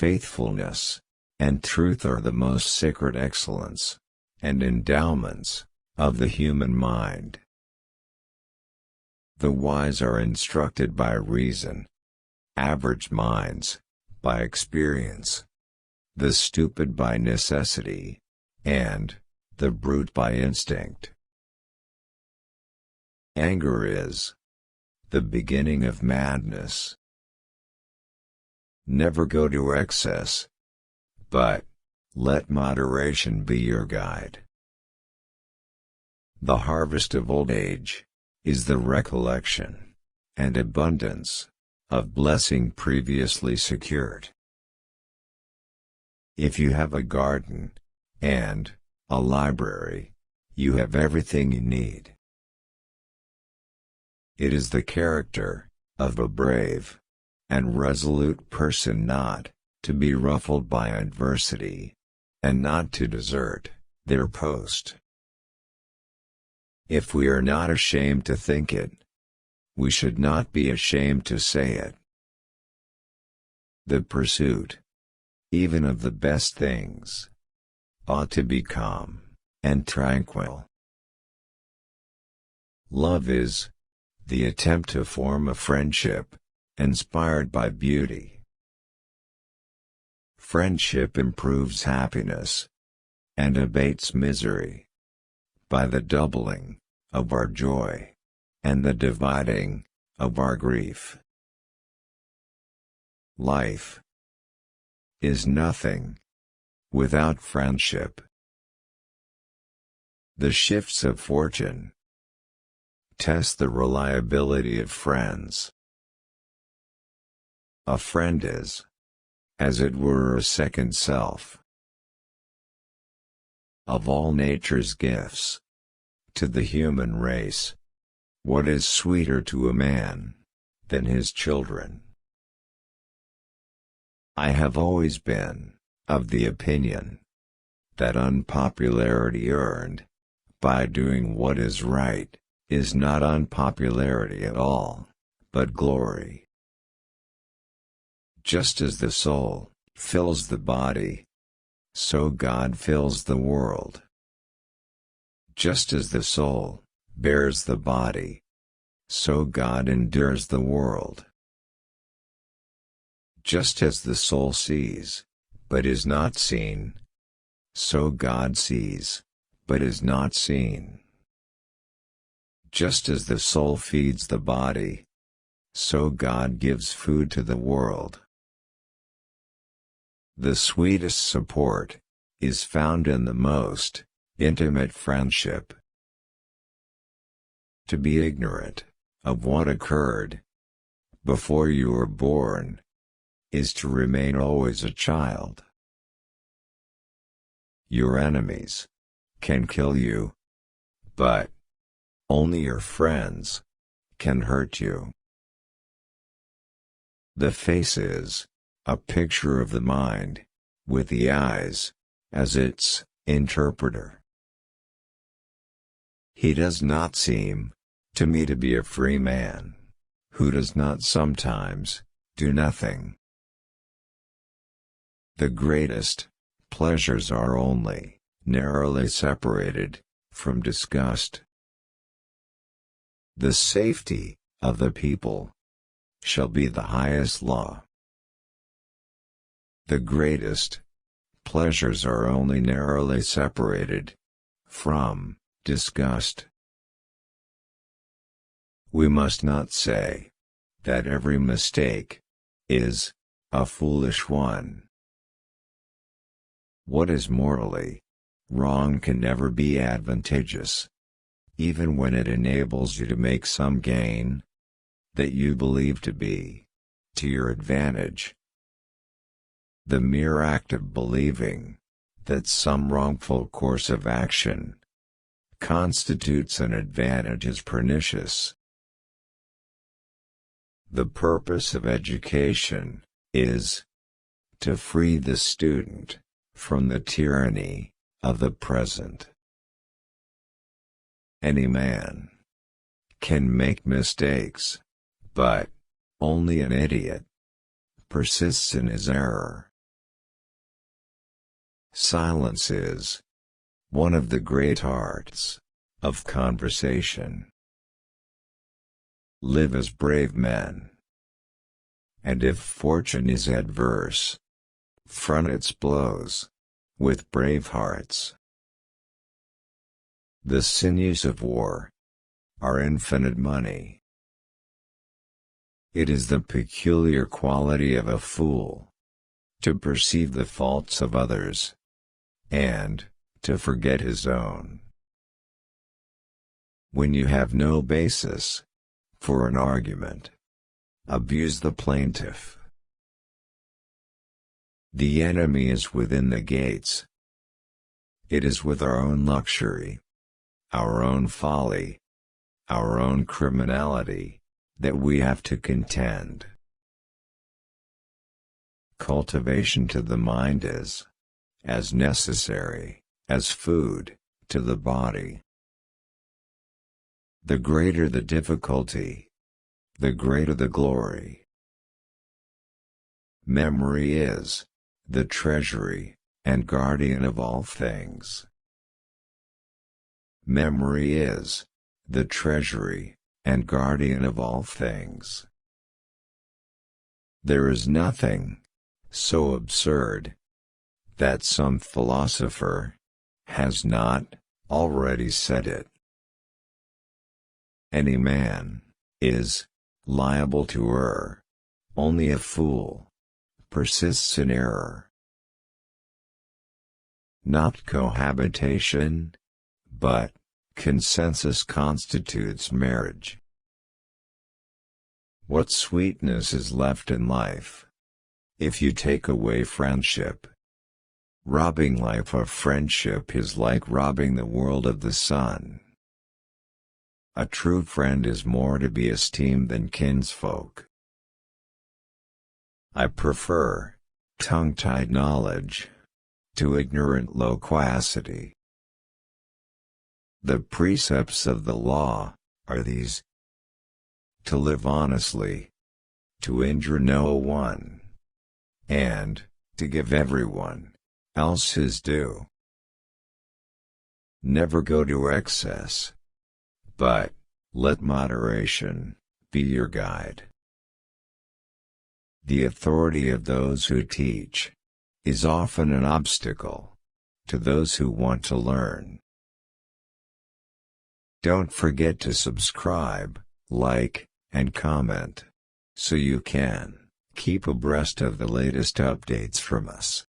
faithfulness, and truth are the most sacred excellence and endowments of the human mind. The wise are instructed by reason, average minds by experience, the stupid by necessity, and the brute by instinct. Anger is the beginning of madness. Never go to excess, but let moderation be your guide. The harvest of old age is the recollection and abundance of blessing previously secured. If you have a garden and a library, you have everything you need. It is the character of a brave and resolute person not to be ruffled by adversity, and not to desert their post. If we are not ashamed to think it, we should not be ashamed to say it. The pursuit, even of the best things, ought to be calm and tranquil. Love is the attempt to form a friendship inspired by beauty. Friendship improves happiness and abates misery by the doubling of our joy and the dividing of our grief. Life is nothing without friendship. The shifts of fortune test the reliability of friends. A friend is, as it were, a second self. Of all nature's gifts to the human race, what is sweeter to a man than his children? I have always been of the opinion that unpopularity earned by doing what is right is not unpopularity at all, but glory. Just as the soul fills the body, so God fills the world. Just as the soul bears the body, so God endures the world. Just as the soul sees, but is not seen, so God sees, but is not seen. Just as the soul feeds the body, so God gives food to the world. The sweetest support is found in the most intimate friendship. To be ignorant of what occurred before you were born is to remain always a child. Your enemies can kill you, but only your friends can hurt you. The face is a picture of the mind, with the eyes as its interpreter. He does not seem to me to be a free man who does not sometimes do nothing. The greatest pleasures are only narrowly separated from disgust. The safety of the people shall be the highest law. The greatest pleasures are only narrowly separated from disgust. We must not say that every mistake is a foolish one. What is morally wrong can never be advantageous, even when it enables you to make some gain that you believe to be to your advantage. The mere act of believing that some wrongful course of action constitutes an advantage is pernicious. The purpose of education is to free the student from the tyranny of the present. Any man can make mistakes, but only an idiot persists in his error. Silence is one of the great arts of conversation. Live as brave men. And if fortune is adverse, front its blows with brave hearts. The sinews of war are infinite money. It is the peculiar quality of a fool to perceive the faults of others, and to forget his own. When you have no basis for an argument, abuse the plaintiff. The enemy is within the gates. It is with our own luxury, our own folly, our own criminality, that we have to contend. Cultivation to the mind is as necessary as food to the body. The greater the difficulty, the greater the glory. Memory is the treasury and guardian of all things. Memory is the treasury and guardian of all things. There is nothing so absurd that some philosopher has not already said it. Any man is liable to err. Only a fool persists in error. Not cohabitation, but consensus constitutes marriage. What sweetness is left in life if you take away friendship? Robbing life of friendship is like robbing the world of the sun. A true friend is more to be esteemed than kinsfolk. I prefer tongue-tied knowledge to ignorant loquacity. The precepts of the law are these: to live honestly, to injure no one, and to give everyone else his due. Never go to excess, but let moderation be your guide. The authority of those who teach is often an obstacle to those who want to learn. Don't forget to subscribe, like, and comment, so you can keep abreast of the latest updates from us.